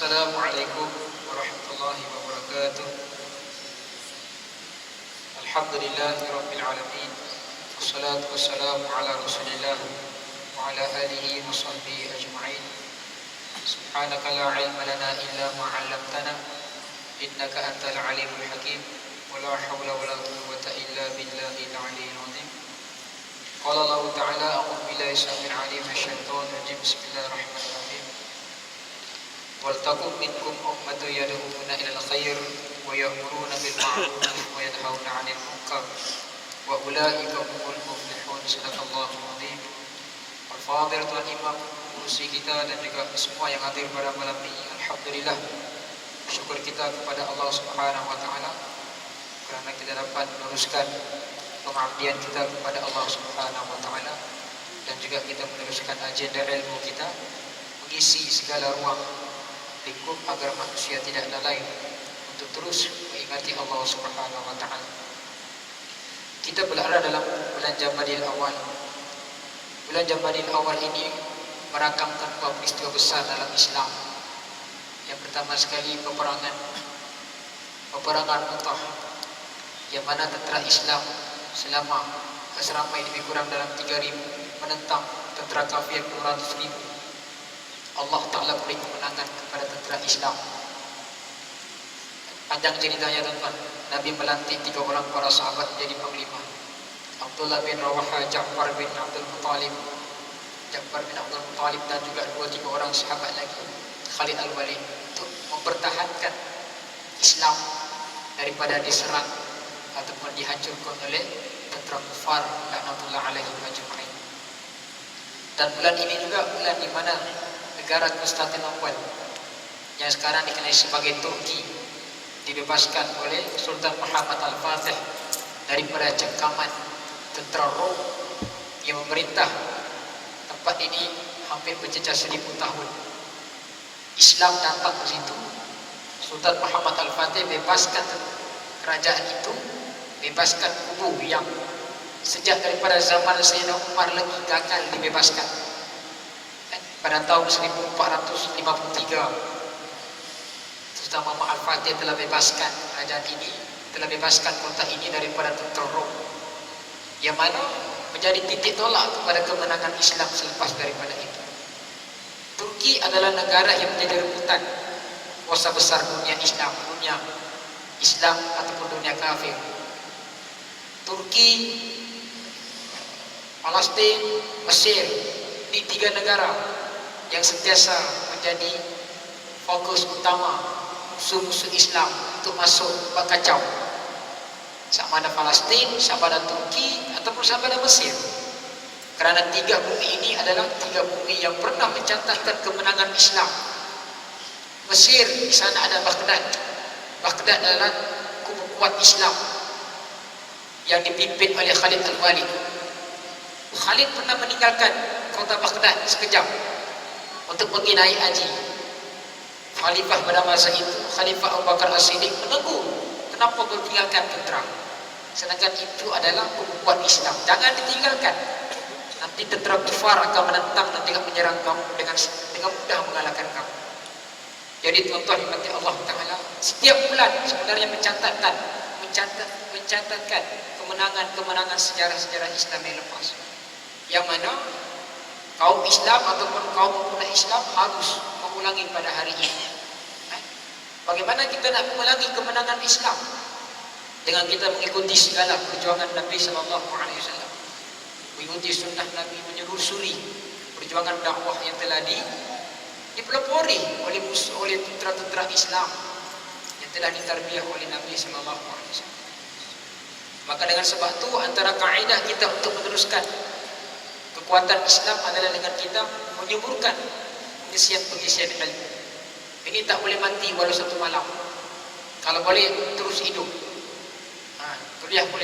Assalamualaikum warahmatullahi wabarakatuh. Alhamdulillahi rabbil alamin. Wassalatu wassalamu ala Rasulillah wa ala alihi wa sahbihi ajma'in. Subhanaka la ilma lana illa ma 'allamtana innaka antal alimul hakim. Wa la hawla wa la quwwata illa billahil aliyyil azim. Qala Allah ta'ala a'udzu billahi samil 'alim minasyaitonir rajim. Bismillahirrahmanirrahim. Waltakum minkum ummatun yad'una ilal khair wa ya'muruna bil ma'ruf wa yanhauna 'anil munkar wa ulaika humul muflihun. Sadaqallahu azim. Al-Fadhil Tuan Imam, kursi kita dan juga semua yang hadir pada malam ini, alhamdulillah, syukur kita kepada Allah Subhanahu wa taala kerana kita dapat meneruskan pengabdian kita kepada Allah Subhanahu wa taala dan juga kita meneruskan agenda ilmu kita, mengisi segala ruang lingkup agar manusia tidak lalai untuk terus mengingati Allah Subhanahu wa taala. Kita berada dalam bulan Jamadil Awal. Bulan Jamadil Awal ini merakamkan dua peristiwa besar dalam Islam. Yang pertama sekali peperangan Mu'tah, yang mana tentera Islam selama seramai lebih kurang dalam 3.000 menentang tentera kafir 200.000. Allah Ta'ala beri kemenangan kepada tentera Islam. Panjang ceritanya tuan-tuan. Nabi melantik 3 orang para sahabat menjadi panglima. Abdullah bin Rawaha, Ja'far bin Abdul Muttalib dan juga 2-3 orang sahabat lagi, Khalid Al-Walid, untuk mempertahankan Islam daripada diserang ataupun dihancurkan oleh tentera kufar laknatullah alaihim ajma'in. Dan bulan ini juga bulan di mana negara Konstantinopel yang sekarang dikenal sebagai Turki dibebaskan oleh Sultan Muhammad Al-Fatih daripada cengkaman tentera Rom yang memerintah tempat ini hampir berjejak 1000 tahun. Islam datang ke situ. Sultan Muhammad Al-Fatih bebaskan kerajaan itu, bebaskan kubu yang sejak daripada zaman Sayyidina Umar lagi gagal dibebaskan. Pada tahun 1453 Sultan Muhammad Al-Fatih telah bebaskan kerajaan ini, telah bebaskan kota ini daripada tentera Rom, yang mana menjadi titik tolak kepada kemenangan Islam selepas daripada itu. Turki adalah negara yang menjadi rebutan kuasa besar dunia Islam ataupun dunia kafir. Turki, Palestin, Mesir, ini 3 negara yang sentiasa menjadi fokus utama musuh-musuh Islam untuk masuk berkacau, sama ada Palestin, sama ada Turki ataupun sama ada Mesir. Kerana 3 bumi ini adalah 3 bumi yang pernah mencatatkan kemenangan Islam. Mesir, di sana ada Baghdad. Baghdad adalah kubu kuat Islam yang dipimpin oleh Khalid Al-Walid. Khalid pernah meninggalkan kota Baghdad sekejap untuk pergi naik haji. Khalifah pada masa itu, Khalifah Abu Bakar As-Siddiq, menegur, kenapa kau tinggalkan tentera? Sedangkan itu adalah kuat Islam. Jangan ditinggalkan. Nanti tentera kufar akan menentang dan tidak menyerang kamu dengan mudah mengalahkan kamu. Jadi tuan-tuan dimati Allah Ta'ala, setiap bulan sebenarnya mencatatkan kemenangan sejarah-sejarah Islam yang lepas, yang mana kaum Islam ataupun kaum pemuda Islam harus mengulangi pada hari ini. Bagaimana kita nak mengulangi kemenangan Islam? Dengan kita mengikuti segala perjuangan Nabi SAW, mengikuti sunnah Nabi, menyusuri perjuangan dakwah yang telah dipelopori oleh tentera-tentera Islam yang telah ditarbiyah oleh Nabi SAW. Maka dengan sebab itu, antara kaedah kita untuk meneruskan kekuatan Islam adalah dengan kita menyuburkan pengisian ilmu. Ini tak boleh mati walau 1 malam. Kalau boleh terus hidup. Kuliah ilmu.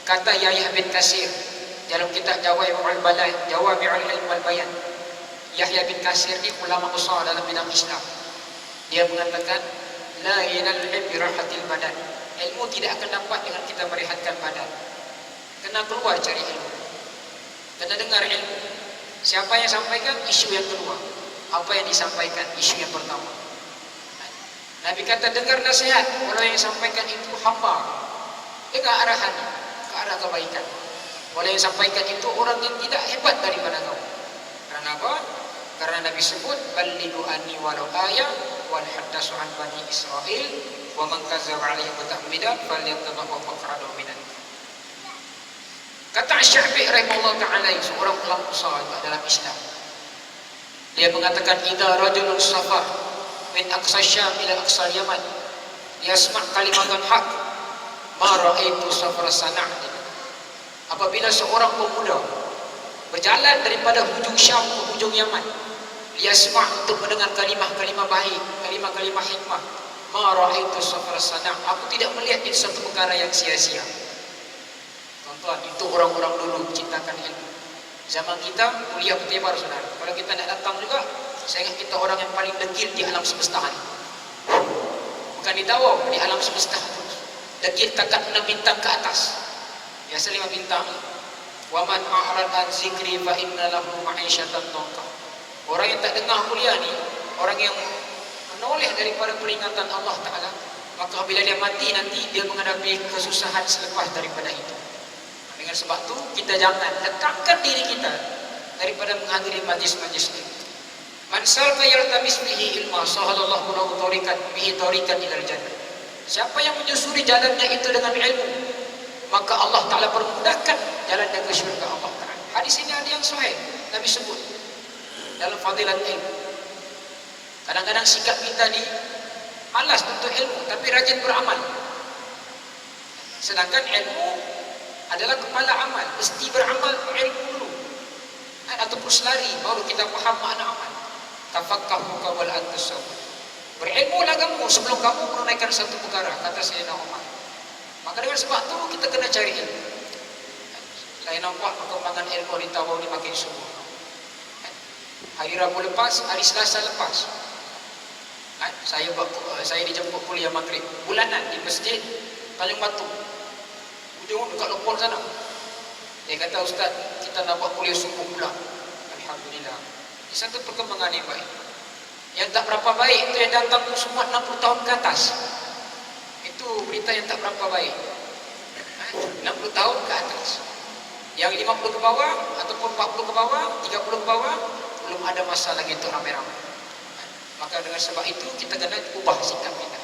Kata Yahya bin Katsir dalam kitab Jawami'ul Ilm wal Bayan. Yahya bin Katsir ni ulama besar dalam bidang Islam. Dia mengatakan, la yanal ilmi rahatil badan. Ilmu tidak akan dapat dengan kita merehatkan badan. Kena keluar cari ilmu. Kena dengar ilmu. Siapa yang sampaikan? Isu yang kedua. Apa yang disampaikan? Isu yang pertama. Nabi kata dengar nasihat, orang yang sampaikan itu hamba dengan arahan ke arah kebaikan. Orang yang sampaikan itu orang yang tidak hebat daripada kau. Karena apa? Karena Nabi sebut ballighu anni walau ayah wal haddatsu an bani Israil wa man kadzdzaba alayhi muta'ammidan falyatabawwa maq'adahu minan. Kata Asy-Syafi'i rahimahullah taala, seorang ulama besar dalam Islam. Dia mengatakan idza rajulun safar min aqsa Syam ila aqsa Yaman yasma' kalimatan haq ma ra'aitu safar sana'. Apabila seorang pemuda berjalan daripada hujung Syam ke hujung Yaman, yasma' untuk mendengar kalimah-kalimah baik, kalimah-kalimah hikmah, ma ra'aitu safar sana', aku tidak melihat itu satu perkara yang sia-sia. Tuan-tuan, itu orang-orang dulu menciptakan ilmu. Zaman kita kuliah bertebar saudara. Kalau kita nak datang juga, saya ingat kita orang yang paling degil di alam semesta ini. Bukan di Tawau, di alam semesta. Degil takat 6 bintang ke atas. Biasa 5 bintang. Wa man a'rad an zikri fa inna lahu ma'isyatan dhanka. Orang yang tak dengar kuliah ni, orang yang menoleh daripada peringatan Allah Taala, maka bila dia mati nanti dia menghadapi kesusahan selepas daripada itu. Dengan sebab tu kita jangan lekangkan diri kita daripada menghadiri majlis-majlis ini. Man salaka yaltamis bihi ilma sahalallahu lahu tariqan bihi tariqan ilal jannah. Siapa yang menyusuri jalannya itu dengan ilmu, maka Allah Taala permudahkan jalannya ke syurga Allah Taala. Hadis ini ada yang sahih, Nabi sebut dalam fadilat ilmu. Kadang-kadang sikap kita ni malas untuk ilmu tapi rajin beramal. Sedangkan ilmu adalah kepala amal, mesti beramal ilmu dulu. Ataupun selari baru kita faham makna amal. Tafaqahu qabla an tasawwur. Berilmulah kamu sebelum kamu menunaikan satu perkara, kata Sayyidina Umar. Maka dengan sebab tu kita kena cari ilmu. Saya nampak perkembangan ilmu di Tawau ni makin subur. Hari Rabu lepas, hari Selasa lepas, saya dijemput kuliah maghrib bulanan di masjid Tanjung Batu. Ujung dekat Lopol sana. Dia kata, Ustaz, kita nak buat kuliah subuh pula. Alhamdulillah. Ini satu perkembangan yang baik. Yang tak berapa baik itu yang datang tu semua 60 tahun ke atas. Itu berita yang tak berapa baik. 60 tahun ke atas. Yang 50 ke bawah ataupun 40 ke bawah, 30 ke bawah, belum ada masa lagi untuk ramai-ramai. Maka dengan sebab itu kita kena ubah sikap kita.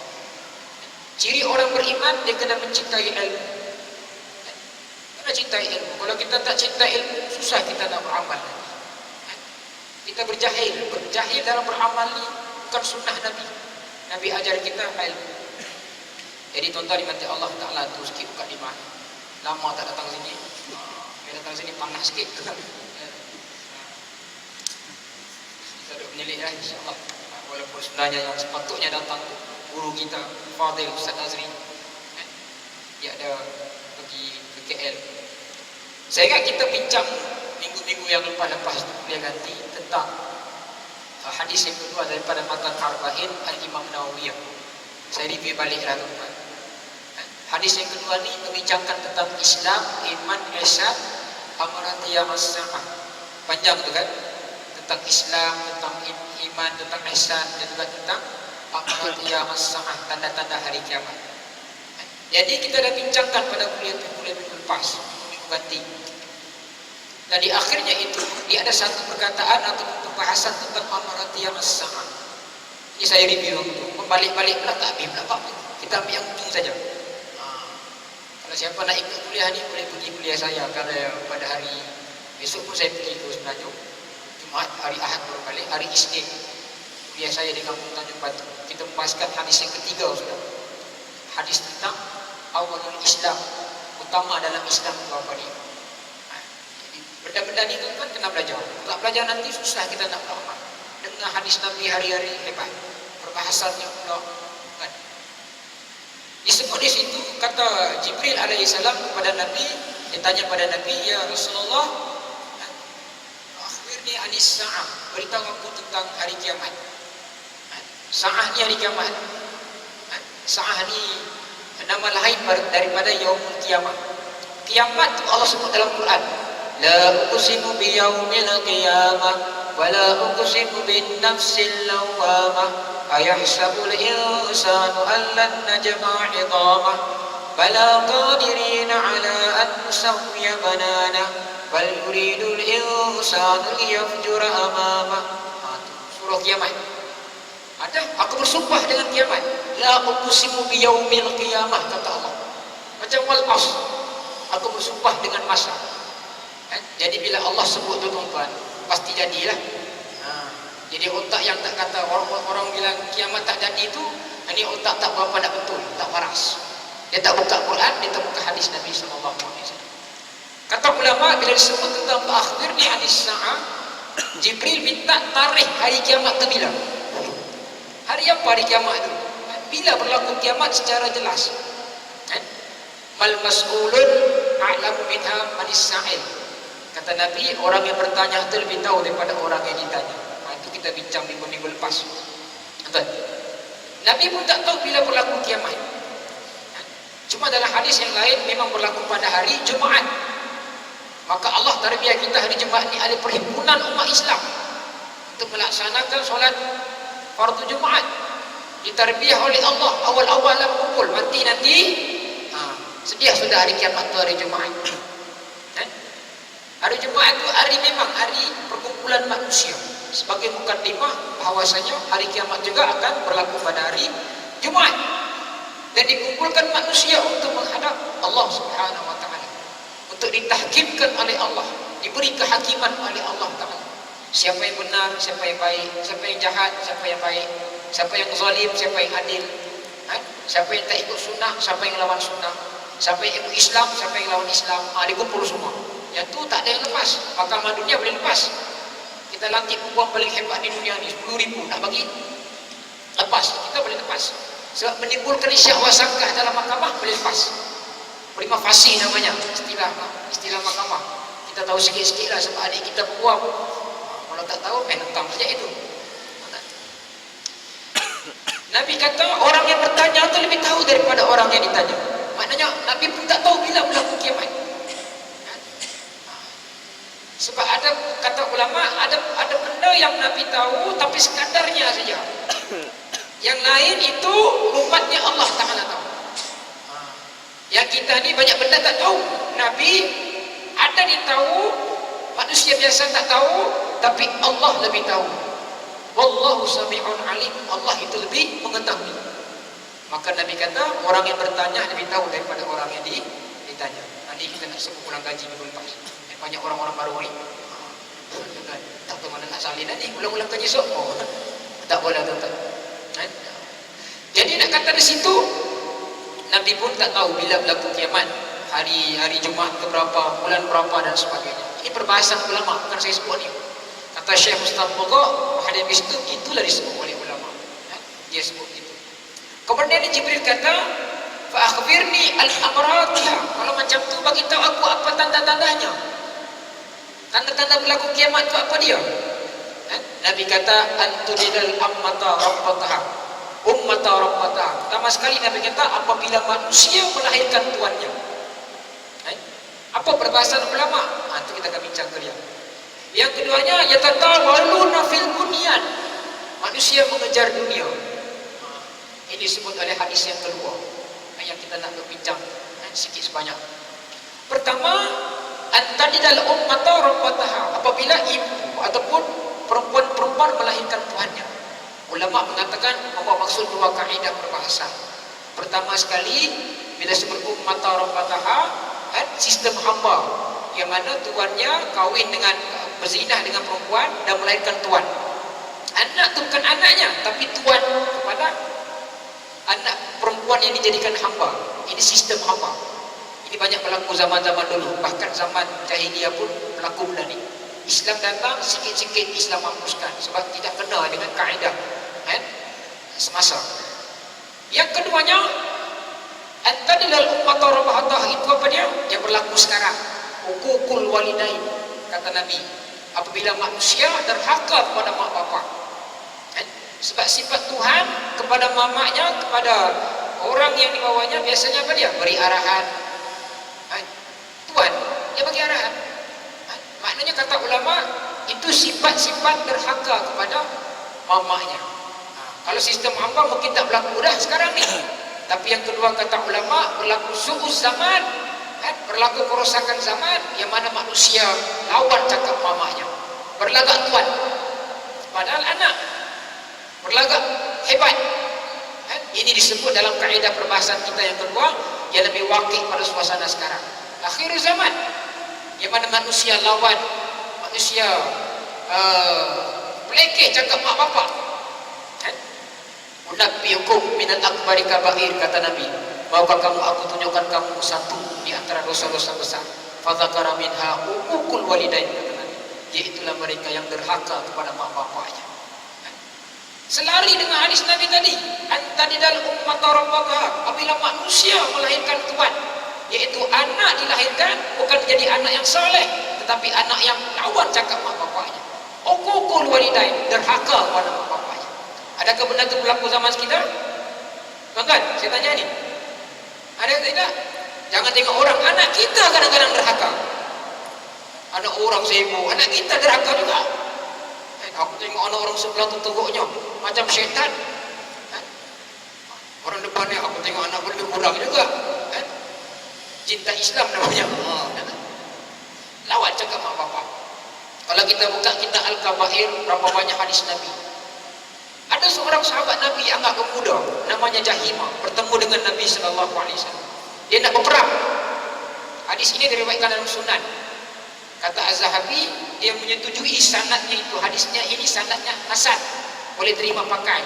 Ciri orang beriman, dia kena mencintai ilmu. Kena cintai ilmu. Kalau kita tak cinta ilmu, susah kita nak beramal. Kita berjahil dalam beramal ni bukan sunnah Nabi. Nabi ajar kita ilmu. Jadi tuan-tuan dimati Allah Ta'ala tu sikit buka lima. Lama tak datang sini. Bila datang sini panas sikit. Kita duduk menyelik lah insyaAllah. Walaupun sebenarnya yang sepatutnya datang guru kita Fadil Ustaz Nazri, dia ada pergi ke KL. Saya ingat kita bincang minggu-minggu yang lepas kuliah ganti tentang hadis yang kedua daripada matan Arba'in Al-Imam Nawawi. Saya review balik lah tuan-tuan. Hadis yang kedua ni membincangkan tentang Islam, iman, ihsan, amarati as-sa'ah. Panjang tu kan? Tentang Islam, tentang iman, tentang ihsan, dan juga tentang amarati as-sa'ah, tanda-tanda hari kiamat. Jadi kita dah bincangkan pada kuliah minggu lepas, minggu ganti. Dan di akhirnya itu dia ada satu perkataan atau pembahasan tentang amarati as-sa'ah. Ini saya review itu. Membalik-balik pula tak habis pula apa. Kita ambil yang ujung saja. Kalau siapa nak ikut kuliah ni boleh pergi kuliah saya. Kalau pada hari besok pun saya pergi ke Semenanjung. Jumaat, hari Ahad baru balik. Hari Isnin kuliah saya di Kampung Tanjung Batu. Kita membahaskan hadis yang ketiga sudah. Hadis tentang awalul Islam. Utama dalam Islam itu apa ni? Benda-benda ni tuan-tuan kena belajar. Tak belajar nanti susah kita nak beramal. Dengar hadis Nabi hari-hari hebat. Perbahasannya pula kan. Disebut di situ kata Jibril alaihissalam kepada Nabi, dia tanya pada Nabi, ya Rasulullah, akhbirni anis sa'ah, beritahu aku tentang hari kiamat. Sa'ah ni hari kiamat. Sa'ah ni nama lain daripada yaumul kiamat. Kiamat tu Allah sebut dalam Quran. La uqsimu biyaumil qiyamah wa la uqsimu bin nafsil lawwamah ayahsabul insanu an lan najma'a 'idhamah bala qadirina 'ala an nusawwiya bananah bal yuridul insanu liyafjura amamah. Surah Kiamat. Ada, aku bersumpah dengan kiamat. La uqsimu biyaumil qiyamah, kata Allah. Macam wal asr, aku bersumpah dengan masa. Jadi bila Allah sebut tu tuan-tuan, pasti jadilah. Jadi otak yang tak kata orang bilang kiamat tak jadi itu, ini otak tak berapa nak betul, tak waras. Dia tak buka Quran, dia tak buka hadis Nabi sallallahu alaihi wasallam. Kata ulama bila disebut tentang akhirni hadis sa'ah, Jibril minta tarikh hari kiamat tu bila. Hari apa hari kiamat itu? Bila berlaku kiamat secara jelas? Mal mas'ulun a'lamu minha manis sa'il. Kata Nabi, orang yang bertanya itu lebih tahu daripada orang yang ditanya. Itu kita bincang minggu-minggu lepas. Betul? Nabi pun tak tahu bila berlaku kiamat. Cuma dalam hadis yang lain memang berlaku pada hari Jumaat. Maka Allah tarbiyah kita hari Jumaat ini ada perhimpunan umat Islam untuk melaksanakan solat fardu Jumaat. Ditarbiyah oleh Allah awal-awal lah kumpul, mati nanti sedia sudah hari kiamat tu hari Jumaat. Hari Jumaat itu hari memang hari perkumpulan manusia. Sebagai mukadimah bahwasanya hari kiamat juga akan berlaku pada hari Jumaat. Dan dikumpulkan manusia untuk menghadap Allah Subhanahu wa taala. Untuk ditahkimkan oleh Allah, diberi kehakiman oleh Allah taala. Siapa yang benar, siapa yang baik, siapa yang jahat, siapa yang baik, siapa yang zalim, siapa yang adil. Siapa yang tak ikut sunnah, siapa yang lawan sunnah. Siapa yang ikut Islam, siapa yang lawan Islam. Dikumpul semua. Yang tu tak ada yang lepas. Mahkamah dunia boleh lepas. Kita lantik perempuan paling hebat di dunia ni 10,000 nak bagi lepas, kita boleh lepas. Sebab menimbulkan isya'wah sangkah dalam mahkamah boleh lepas. Prima facie namanya, istilah mahkamah. Kita tahu sikit-sikit lah sebab adik kita perempuan. Kalau tak tahu main hengkam saja itu. Nabi kata orang yang bertanya itu lebih tahu daripada orang yang ditanya. Maknanya Nabi pun tak tahu bila berlaku kiamat. Sebab ada kata ulama, ada benda yang Nabi tahu tapi sekadarnya saja. Yang lain itu umatnya Allah Ta'ala tahu. Yang kita ni banyak benda tak tahu. Nabi ada dia tahu, manusia biasa tak tahu, tapi Allah lebih tahu. Wallahu sami'un alim. Allah itu lebih mengetahui. Maka Nabi kata orang yang bertanya lebih tahu daripada orang yang ditanya. Nanti kita nak sebut ulang kaji minggu lepas. Banyak orang-orang baru ni tak tahu mana nak salin nanti ulang-ulang kaji esok. Tak boleh tuan-tuan. Jadi nak kata di situ Nabi pun tak tahu bila berlaku kiamat, hari Jumaat ke berapa, bulan berapa dan sebagainya. Ini perbahasan ulama, bukan saya sebut ni. Kata Syekh Mustafa Mogok, hadis itu itulah disebut oleh ulama. Dia sebut itu. Kemudian Jibril kata, fa akhbirni al-amratiha. Kalau macam tu bagi tahu aku apa tanda-tandanya. Tanda-tanda berlaku kiamat itu apa dia? Nabi kata antudil ammata rabbataha. Ummata rabbataha. Pertama sekali Nabi kata apabila manusia melahirkan tuannya. Apa perbahasan ulama? Itu kita akan bincang ke dia. Yang keduanya yatatawaluna fil bunyan. Manusia mengejar dunia. Ini disebut oleh hadis yang kedua yang kita nak berbincang sikit sebanyak. Pertama, antadidal ummata rabbataha, apabila ibu ataupun perempuan melahirkan tuannya. Ulama mengatakan bahawa maksud dua kaedah berbahasa. Pertama sekali bila sebut ummata rabbataha, sistem hamba yang mana tuannya kahwin dengan berzinah dengan perempuan dan melahirkan tuan. Anak tu bukan anaknya tapi tuan kepada anak perempuan yang dijadikan hamba. Ini sistem hamba. Ini banyak berlaku zaman-zaman dulu, bahkan zaman jahiliyah pun berlaku benda ni. Islam datang sikit-sikit Islam hapuskan sebab tidak kena dengan kaedah semasa. Yang keduanya antadilal ummata rabbataha, itu apa dia? Yang berlaku sekarang. Hukukul walidain, kata Nabi. Apabila manusia derhaka kepada mak bapak. Sebab sifat Tuhan kepada mamaknya, kepada orang yang dibawanya biasanya apa dia? Beri arahan. Tuhan dia bagi arahan. Maknanya kata ulama, itu sifat-sifat derhaka kepada mamahnya. Kalau sistem hamba mungkin tak berlaku dah sekarang ni. Tapi yang kedua kata ulama, berlaku su'uz zaman, berlaku kerosakan zaman, yang mana manusia lawan cakap mamahnya, berlagak tuan padahal anak, berlagak hebat. Ini disebut dalam kaedah perbahasan kita yang kedua, yang lebih wakil pada suasana sekarang, akhir zaman, yang mana manusia lawan, manusia pelekeh cakap mak bapak. Unabbiukum minal akbari kabair, kata Nabi, maukah kamu aku tunjukkan kamu satu di antara dosa-dosa besar. Fadzakara minha uququl walidain, kata Nabi, yaitulah mereka yang derhaka kepada mak bapaknya. Selari dengan hadis Nabi tadi, antadidal ummata rabbataha, apabila manusia melahirkan tuan, yaitu anak dilahirkan bukan jadi anak yang saleh, tetapi anak yang lawan cakap mak bapaknya. Uququl walidain, derhaka kepada mak bapaknya. Adakah benda itu berlaku zaman kita? Tuan-tuan, saya tanya ni, ada tidak? Jangan tengok orang, anak kita kadang-kadang derhaka. Anak orang sibuk, anak kita derhaka juga. Aku tengok anak orang sebelah tu teruknya macam syaitan. Orang depannya aku tengok anak lebih kurang juga. Cinta Islam namanya. Lawan cakap mak bapak. Kalau kita buka kitab Al-Kabair, berapa banyak hadis Nabi. Ada seorang sahabat Nabi yang agak pemuda, namanya Jahimah, bertemu dengan Nabi SAW. Dia nak berperang. Hadis ini diriwayatkan dalam Sunan. Kata Az-Zahabi, dia menyetujui sanadnya itu, hadisnya ini sanadnya hasan, boleh terima pakai.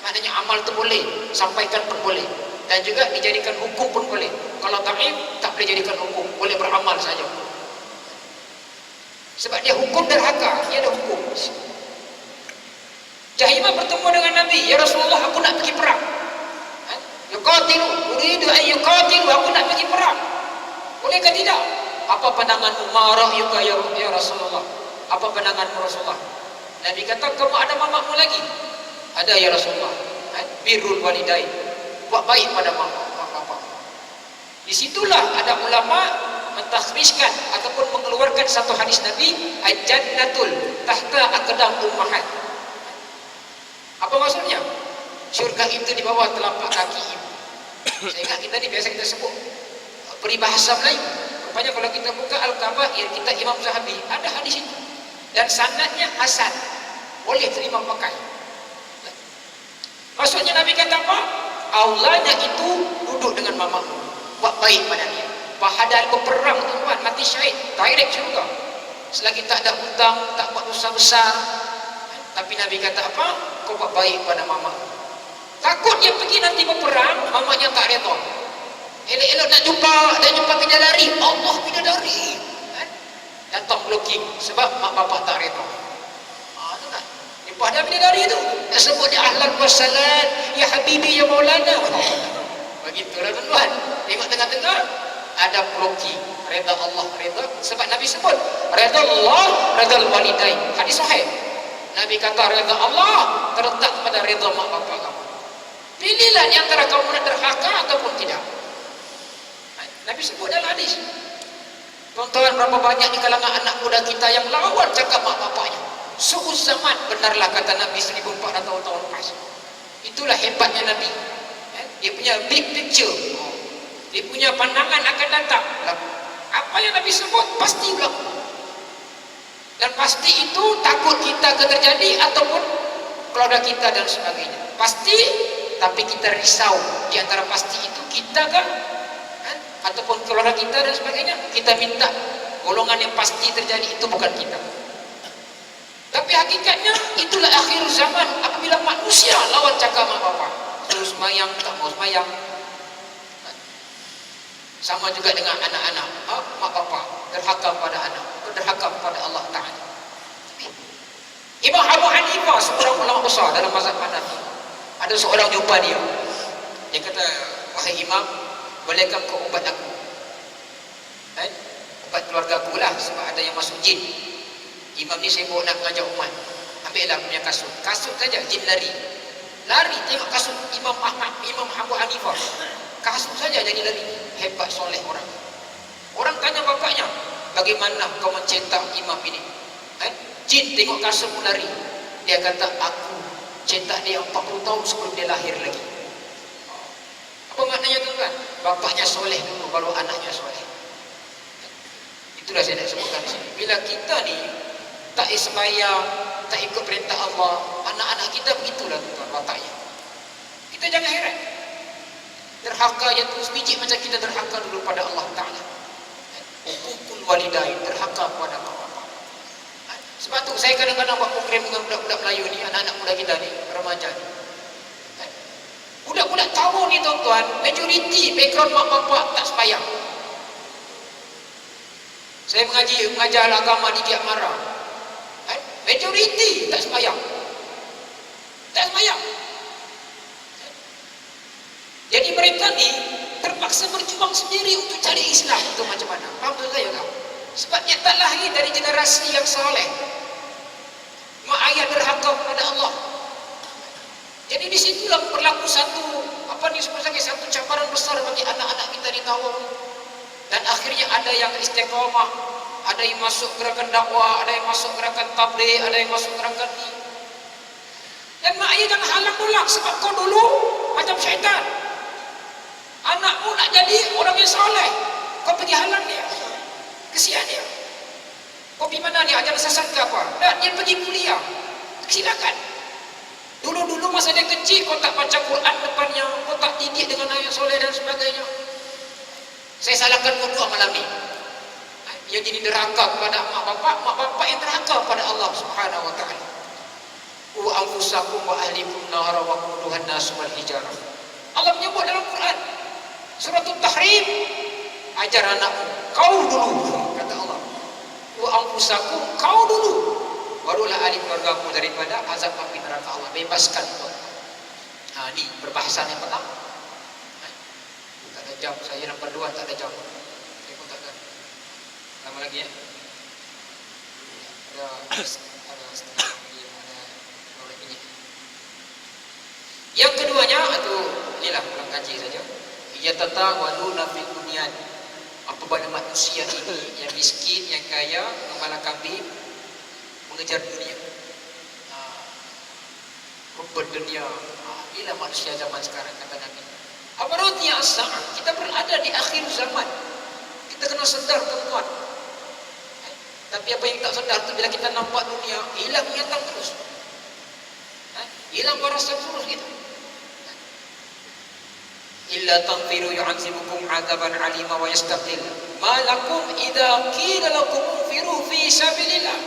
Maknanya amal itu boleh, sampaikan pun boleh, dan juga dijadikan hukum pun boleh. Kalau ta'ib, tak boleh jadikan hukum, boleh beramal saja. Sebab dia hukum derhaka, dia ada hukum. Jahimah bertemu dengan Nabi, ya Rasulullah, aku nak pergi perang. Yuqatilu, uridu an yuqatilu, aku nak pergi perang. Bolehkah tidak? Apa pandanganmu? Ma ra'yuka ya Rasulullah? Apa pandanganmu Rasulullah? Nabi kata, kamu ada mamamu lagi? Ada ya Rasulullah. Birrul walidain, buat baik pada mak bapak. Disitulah ada ulama mentakhriskan ataupun mengeluarkan satu hadis Nabi, al-jannatul tahta aqdam ummahat. Apa maksudnya? Syurga itu di bawah telapak kaki ibu. Saya ingat kita ni biasa kita sebut peribahasa Melayu. Rupanya kalau kita buka Al-Kabair, kita Imam Zahabi, ada hadis itu. Dan sanadnya hasan, boleh terima pakai. Maksudnya Nabi kata apa? Aulanya itu duduk dengan mamamu, buat baik pada dia. Padahal berperang tuan, mati syahid, direct syurga. Selagi tak ada hutang, tak buat dosa besar. Tapi Nabi kata apa? Kau buat baik pada mama. Takut dia pergi nanti berperang, mamanya tak reda. Elok-elok nak jumpa bidadari, Allah bidadari. Datang blocking sebab mak bapak tak reda. Tu kan. Jumpa ada bidadari tu. Nak sebut dia ahlan wassalam, ya habibi ya maulana. Begitulah tuan-tuan. Tengok tengah-tengah ada blocking. Reda Allah, reda. Sebab Nabi sebut, reda Allah, reda walidain. Hadis sahih. Nabi kata reda Allah terletak pada reda mak bapak kamu. Pilihlah di antara kamu nak derhaka ataupun tidak. Nabi sebut dalam hadis. Tuan-tuan, berapa banyak di kalangan anak muda kita yang lawan cakap mak bapaknya. Su'uz zaman, benarlah kata Nabi 1400 tahun lepas. Itulah hebatnya Nabi. Dia punya big picture. Dia punya pandangan akan datang. Apa yang Nabi sebut pasti berlaku. Dan pasti itu takut kita akan terjadi ataupun keluarga kita dan sebagainya. Pasti, tapi kita risau di antara pasti itu kita kan ataupun keluarga kita dan sebagainya. Kita minta golongan yang pasti terjadi itu bukan kita. Tapi hakikatnya itulah akhir zaman apabila manusia lawan cakap mak bapak. Suruh semayang, tak mau semayang. Sama juga dengan anak-anak, mak bapak derhaka pada anak, derhaka kepada Allah Ta'ala. Imam Abu Hanifah, seorang ulama besar dalam mazhab Hanafi, ada seorang jumpa dia. Dia kata, wahai Imam, bolehkah kau ubat aku? Ubat keluarga aku lah, sebab ada yang masuk jin. Imam ni sibuk nak mengajak umat. Ambillah punya kasut. Kasut saja, jin lari. Lari, tengok kasut Imam Ahmad, Imam Abu Hanifah. Kasut saja jadi lari. Hebat soleh orang. Orang tanya bapaknya, bagaimana kau mencetak imam ini? Jin tengok kasut pun lari. Dia kata, aku cetak dia 40 tahun sebelum dia lahir lagi. Apa maknanya tuan-tuan? Bapaknya soleh dulu, baru anaknya soleh. Itulah saya nak sebutkan di sini. Bila kita ni tak sembahyang, tak ikut perintah Allah, anak-anak kita begitulah tuan-tuan wataknya. Kita jangan heran. Derhaka yang terus biji macam kita derhaka dulu pada Allah Ta'ala. Hukukul walidain, derhaka kepada bapa. Sebab tu saya kadang-kadang buat program dengan budak-budak Melayu ni, anak-anak muda kita ni, remaja ni. Budak-budak tahu ni tuan-tuan, majoriti background mak bapak tak sembahyang. Saya mengajar agama di Kiak Mara. Majoriti tak sembahyang. Tak sembahyang. Jadi mereka ni terpaksa berjuang sendiri untuk cari Islam itu macam mana? Faham tu saya tak? Sebab dia tak lahir dari generasi yang soleh. Mak ayah derhaka kepada Allah. Jadi di situlah berlaku satu satu cabaran besar bagi anak-anak kita di Tawau. Dan akhirnya ada yang istiqamah, ada yang masuk gerakan dakwah, ada yang masuk gerakan tabligh, ada yang masuk gerakan ni. Dan mak ayah jangan halang tolak, sebab kau dulu macam syaitan. Anakmu nak jadi orang yang soleh, kau pergi halang dia. Kesian dia. Kau pergi mana dia? Ajar sesat ke apa? Dan dia pergi kuliah. Silakan. Dulu-dulu masa dia kecil, kau tak baca Quran depannya, kau tak didik dengan ayat soleh dan sebagainya. Saya salahkan kau malam ni. Dia jadi derhaka kepada mak bapak yang derhaka kepada Allah Subhanahu wa taala. Wa anfusakum wa ahlikum nara wa quduhan nas wal hijarah. Allah menyebut dalam Quran surah At-Tahrim, ajar anakmu, kau dulu, kata Allah. Wa anfusakum, kau dulu, barulah ahli keluargamu daripada azab api neraka Allah. Bebaskan kau. Ni perbahasan yang pertama. Tak ada jam, saya nombor 2 tak ada jam. Saya pun tak ada. Lama lagi ya. Ada setengah minit. Yang keduanya itu inilah ulang kaji saja. Ya tatawaluna fil bunyan. Apabila manusia ini yang miskin, yang kaya, gembala kambing mengejar dunia. Rumput dunia. Inilah manusia zaman sekarang, kata Nabi. Abaratnya as-sa'ah. Kita berada di akhir zaman. Kita kena sedar tuan-tuan. Tapi apa yang tak sedar tu bila kita nampak dunia, hilang ingatan terus. Hilang warasan terus kita. Illa tanfiru yu'adzibukum 'adzaban 'alima wa yastabdil ma lakum idza qila lakum unfiru fi sabilillah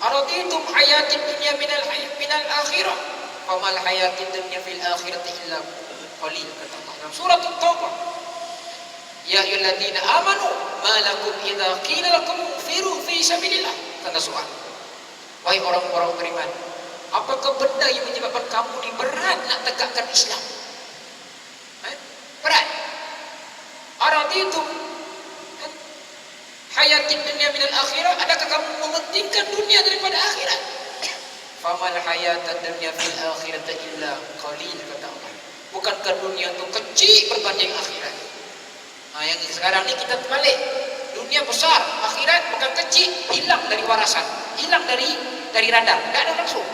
araditum hayatid dunya minal akhirah famal hayatid dunya fil akhirati illa qalil, kata Allah dalam surah At-Taubah. Ya ayyuhalladzina amanu ma lakum idza qila lakum unfiru fi sabilillah. Tanda soal. Wahai orang-orang beriman, apakah benda yang menyebabkan kamu ni berat nak tegakkan Islam? Berat. Araditum hayatid dunya minal akhirah. Adakah kamu mementingkan dunia daripada akhirat? Famal hayatad dunya fil akhirati illa qalil, kata Allah. Bukankah dunia itu kecil berbanding akhirat? Yang sekarang ni kita terbalik. Dunia besar, akhirat bukan kecil, hilang dari warasan, hilang dari radar, tak ada langsung.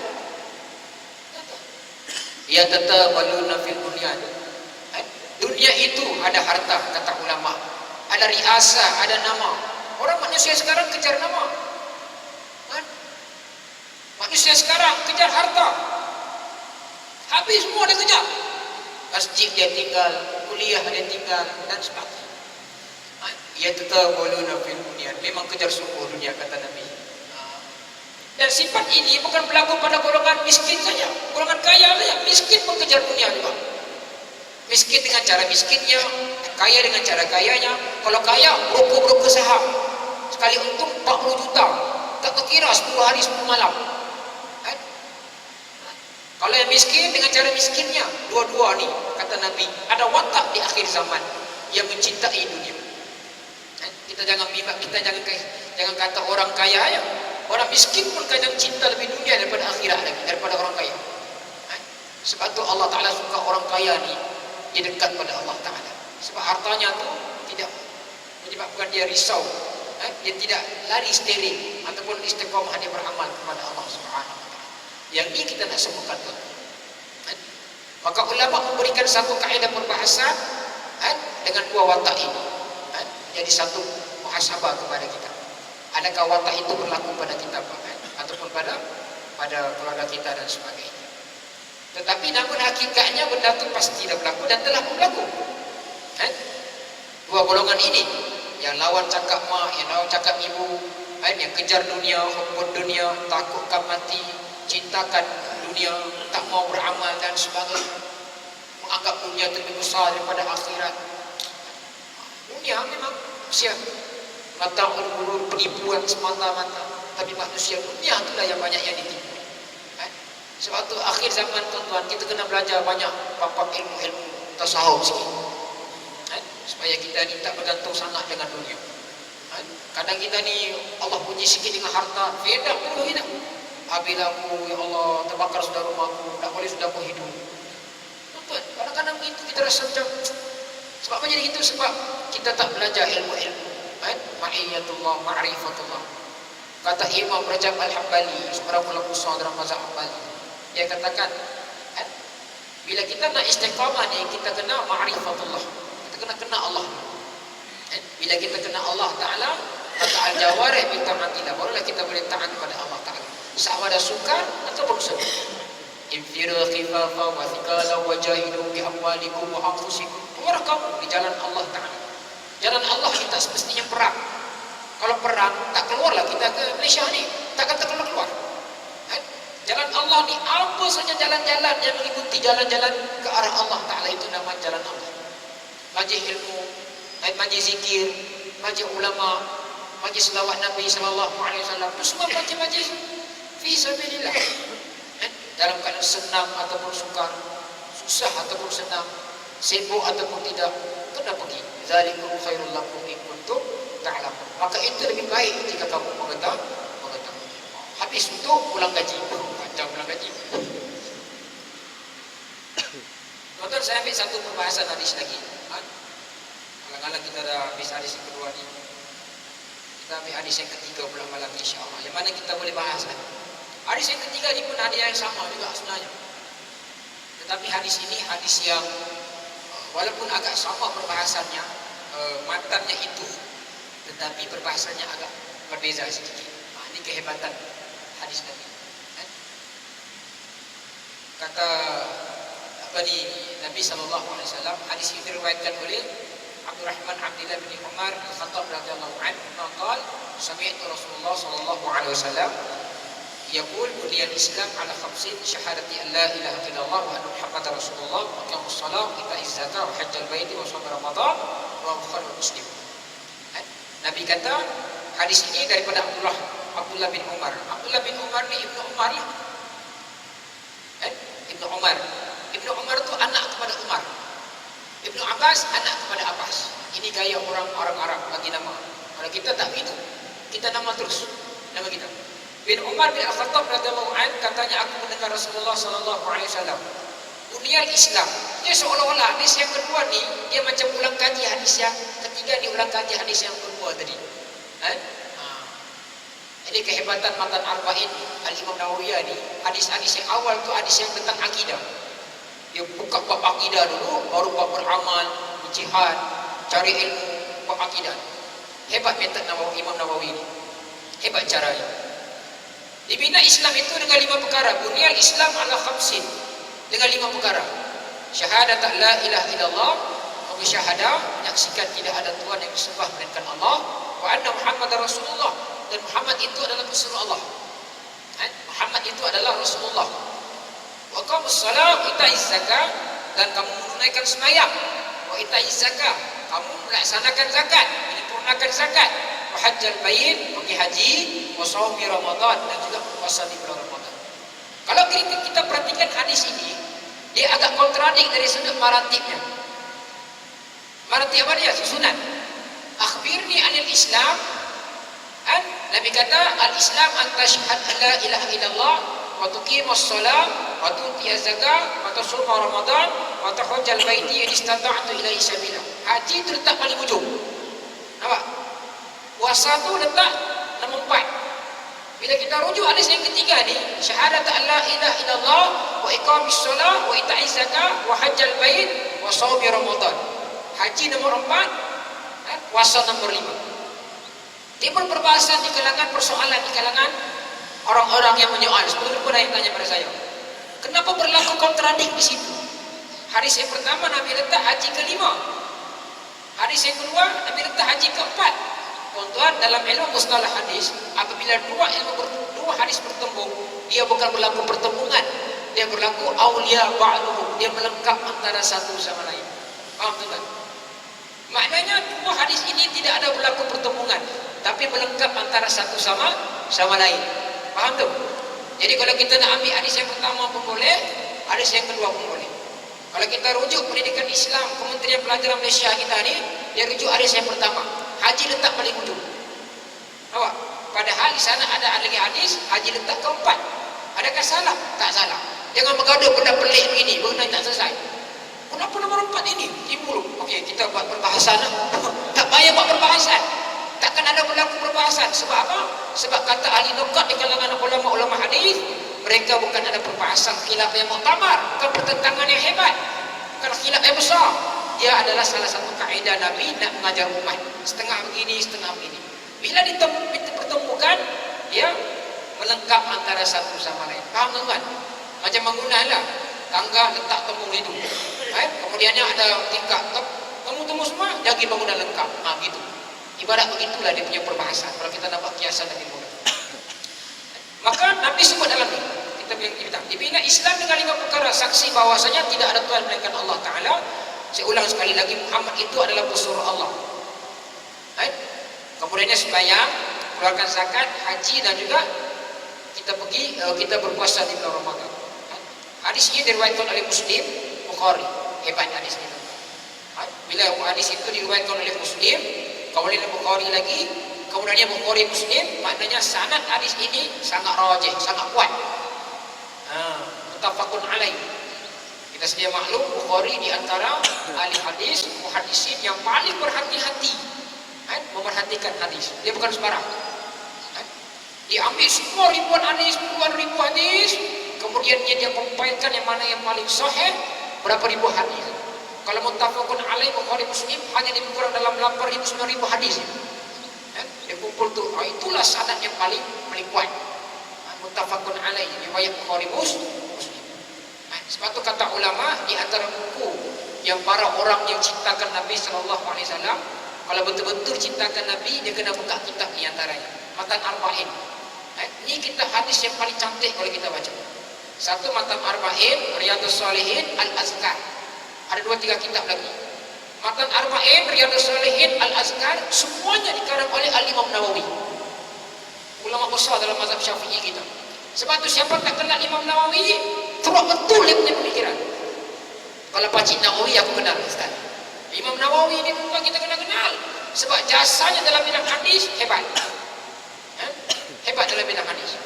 Ya tatabaluna fil bunyan. Dunia itu ada harta, kata ulama, ada riasa, ada nama. Orang manusia sekarang kejar nama. Manusia sekarang kejar harta. Habis semua dia kejar. Masjid dia tinggal, kuliah dia tinggal, dan sebagainya. Ya tatawaluna fil bunyan. Memang kejar sungguh dunia, kata Nabi. Dan sifat ini bukan berlaku pada golongan miskin saja, golongan kaya saja. Miskin pun kejar dunia juga. Miskin dengan cara miskinnya, kaya dengan cara kayanya. Kalau kaya, broko-broko saham. Sekali untung 40 juta. Tak terkira 10 hari 10 malam. Kalau yang miskin dengan cara miskinnya, dua-dua ni, kata Nabi, ada watak di akhir zaman yang mencintai dunia. Kita jangan bimbang, kita jangan kata orang kaya ya. Orang miskin pun kadang cinta lebih dunia daripada akhirat lagi, daripada orang kaya. Sebab tu Allah Ta'ala suka orang kaya ni dia dekat pada Allah Ta'ala. Sebab hartanya tu tidak menyebabkan dia risau dia tidak lari steril ataupun istiqamah dia beramal kepada Allah Subhanahu wa taala. Yang ini kita nak sebutkan tu. Maka ulama memberikan satu kaedah perbahasan dengan dua watak ini. Jadi satu muhasabah kepada kita. Adakah watak itu berlaku pada kita ataupun pada keluarga kita dan sebagainya. Tetapi namun hakikatnya benda itu pasti tidak berlaku dan telah berlaku. Dua golongan ini, yang lawan cakap mak, yang lawan cakap ibu, yang kejar dunia, hukum dunia, takutkan mati, cintakan dunia, tak mau beramal dan sebagainya, menganggap dunia lebih besar daripada akhirat. Dunia memang manusia mata'ul ghurur, penipuan semata-mata, tapi manusia dunia itulah yang banyak yang ditipu. Sebab tu akhir zaman tuan-tuan, kita kena belajar banyak bab ilmu-ilmu tasawuf sikit, supaya kita ni tak bergantung sangat dengan dunia. Kadang kita ni Allah puji sikit dengan harta, fedap dulu kita. Apabila aku, ya Allah, terbakar sudah rumahku, tak boleh sudah aku hidup. Tuan-tuan, kadang-kadang begitu kita rasa macam, sebab apa jadi gitu? Sebab kita tak belajar ilmu-ilmu. Ma'iyatullah, ma'rifatullah. Kata Imam Rajab Al-Hambali, seorang ulama besar dalam mazhab Hambali, dia katakan, bila kita nak istiqamah ni, kita kena ma'rifatullah, kita kena kenal Allah. Bila kita kenal Allah Ta'ala, maka al-jawarih bi ta'atillah, barulah kita boleh taat kepada Allah Ta'ala, sama ada suka atau bersuka. Infiru khifafa wa thiqala wa jahidu bi amwalikum wa anfusikum, keluar kamu di jalan Allah Ta'ala. Jalan Allah kita semestinya perang. Kalau perang, tak keluarlah kita ke Malaysia ni, takkan terkeluar. Jalan Allah ni, apa saja jalan-jalan yang mengikuti jalan-jalan ke arah Allah Ta'ala, itu nama jalan Allah. Majlis ilmu, majlis zikir, majlis ulama, majlis selawat Nabi SAW, itu semua majlis-majlis fi sabilillah. Dalam keadaan senang ataupun sukar, susah ataupun senang, sibuk ataupun tidak, kena pergi. Zalikum khairul lakum in kuntum ta'lamun. Maka itu lebih baik jika kamu mengetahui. Habis untuk pulang gaji, macam pulang gaji. Tuan-tuan, saya ambil satu pembahasan hadis lagi. Kadang-kadang kita dah habis hadis yang kedua ni, kita ambil hadis yang ketiga pula malam insya-Allah, yang mana kita boleh bahas lagi. Hadis yang ketiga ni pun hadis yang sama juga sebenarnya. Tetapi hadis ini hadis yang walaupun agak sama perbahasannya, matannya itu, tetapi perbahasannya agak berbeza sedikit. Ini kehebatan hadis Nabi. Kata Nabi SAW, hadis ini diriwayatkan oleh Abdurrahman Abdullah bin Umar Al-Khattab radhiyallahu anhu, qala sami'tu Rasulullah sallallahu alaihi wasallam yaqul buniyal Islam ala khamsin syahadati an la ilaha illallah wa anna Muhammadar Rasulullah wa iqamus shalah wa itaiz zakah wa hajjal baiti wa shaum Ramadan wa Bukhari wa Muslim. Nabi kata, hadis ini daripada Abdullah bin Umar. Abdullah bin Umar ni Ibnu Umar lah. Ibnu Umar. Ibnu Umar tu anak kepada Umar. Ibnu Abbas anak kepada Abbas. Ini gaya orang Arab bagi nama. Kalau kita tak begitu, kita nama terus nama kita. Bin Umar bin Al-Khattab radhiyallahu anhu katanya, aku mendengar Rasulullah sallallahu alaihi wasallam, buniyal Islam. Dia seolah-olah hadis yang kedua ni dia macam ulang kaji hadis yang ketiga, ni ulang kaji hadis yang kedua tadi. Jadi kehebatan matan arba'in Al-Imam Nawawi ni, hadis-hadis yang awal tu hadis yang tentang akidah. Dia buka bab akidah dulu, baru bab beramal, jihad, cari ilmu, bab akidah. Hebat metod Imam Nawawi ni. Hebat caranya. Dibina Islam itu dengan 5 perkara. Bunyal Islam ala khamsin, dengan 5 perkara. Syahadat la ilaha illallah, syahadah menyaksikan tidak ada Tuhan yang disembah melainkan Allah, wa anna Muhammadar Rasulullah, dan Muhammad itu adalah Rasul Allah. Muhammad itu adalah Rasulullah. Wa qamus salat, itaiz zakah, dan kamu menunaikan sembahyang. Wa itaiz zakah, kamu melaksanakan zakat, menyempurnakan zakat. Wa hajjal bait, pergi haji. Wa shaumi Ramadan, dan juga puasa di bulan Ramadan. Kalau kita perhatikan hadis ini, dia agak kontradik dari sudut maratibnya. Maratib apa dia? Susunan. Akhbirni anil Islam. Nabi kata, al-Islam an tashhad an la ilaha illallah wa tuqimus shalah wa tu'tiyaz zakah wa tasuma Ramadan wa tahajjal baiti in istata'tu ilaihi sabila. Haji itu letak paling ujung. Nampak? Puasa tu letak nombor 4. Bila kita rujuk hadis yang ketiga ni, syahadat an la ilaha illallah wa iqamis solah wa ita'iz zakah wa hajjal bait wa shaumi ramadan. Haji nomor 4, puasa nomor 5. Timbul perbahasan di kalangan, persoalan di kalangan orang-orang yang menyoal. Sebelum pun ada yang tanya pada saya, kenapa berlaku kontradik di situ? Hadis yang pertama Nabi letak haji kelima. Hadis yang kedua Nabi letak haji keempat. Tuan-tuan, dalam ilmu mustalah hadis, apabila dua hadis bertemu, dia bukan berlaku pertemuan, dia berlaku aulia ba'duhum, dia melengkap antara satu sama lain. Faham tuan-tuan? Maknanya dua hadis ini tidak ada berlaku pertemuan, tapi melengkap antara satu sama lain. Faham tu? Jadi kalau kita nak ambil hadis yang pertama pun boleh, hadis yang kedua pun boleh. Kalau kita rujuk pendidikan Islam, Kementerian Pelajaran Malaysia kita ni, dia rujuk hadis yang pertama. Haji letak paling ujung. Nampak? Padahal di sana ada lagi hadis, haji letak keempat. Adakah salah? Tak salah. Jangan bergaduh benda pelik begini, benda tak selesai. Kenapa nomor 4 ini? Timbul. Okey, kita buat perbahasan. Tak payah buat perbahasan. Takkan ada berlaku perbahasan. Sebab apa? Sebab kata ahli nukat di kalangan ulama-ulama hadis, mereka bukan ada perbahasan khilaf yang muktamar, bukan pertentangan yang hebat, bukan khilaf yang besar. Dia adalah salah satu kaedah Nabi nak mengajar umat. Setengah begini, setengah begini. Bila dipertemukan, dia melengkap antara satu sama lain. Faham tuan-tuan? Macam bangunan lah, tangga letak tembung itu. Kemudiannya ada tingkap, temu-temu semua, jadi bangunan lengkap. Gitu. Ibarat begitulah dia punya perbahasan. Kalau kita dapat kiasan lebih mudah. Maka Nabi sebut dalam ini, kita bilang, dibina Islam dengan 5 perkara. Saksi bahwasanya tidak ada Tuhan melainkan Allah Ta'ala. Saya ulang sekali lagi, Muhammad itu adalah pesuruh Allah. Kemudiannya sembahyang, keluarkan zakat, haji, dan juga kita berpuasa di bulan Ramadan. Hadis ini diriwayatkan oleh Muslim, Bukhari. Hebat hadis ini. Bila hadis itu diriwayatkan oleh Muslim, kemudian Bukhari lagi, kemudiannya Bukhari Muslim, maknanya sanad hadis ini sangat rajih, sangat kuat. Muttafaqun alaih. Kita sedia maklum, Bukhari di antara ahli hadis, muhaddisin yang paling berhati-hati memerhatikan hadis. Dia bukan sembarang. Dia ambil semua ribuan hadis, puluhan ribu hadis, kemudian dia komplainkan yang mana yang paling sahih, berapa ribu hadis. Kalau muttafaqun alaih Bukhari Muslim hanya dikurang dalam 8.000 9.000 hadis. Dia kumpul tu, itulah sanad yang paling kuat. Muttafaqun alaih riwayat Bukhari Muslim. Sebab tu kata ulama, di antara buku yang para orang yang cintakan Nabi sallallahu alaihi wasallam, kalau betul-betul cintakan Nabi, dia kena buka kitab di antaranya. Matan Arba'in. Ini kitab hadis yang paling cantik kalau kita baca. Satu Matan Arba'in, Riyadhus Shalihin, Al-Azkar. Ada 2-3 kitab lagi. Matan Arba'in, Riyadhus Shalihin, Al-Azkar, semuanya dikarang oleh Al-Imam Nawawi. Ulama besar dalam mazhab Syafi'i kita. Sebab tu siapa tak kenal Imam Nawawi, teruk betul dia punya pemikiran. Kalau Pakcik Nawawi aku kenal Ustaz. Imam Nawawi ni pun kita kena kenal. Sebab jasanya dalam bidang hadis hebat. Hebat dalam bidang hadis.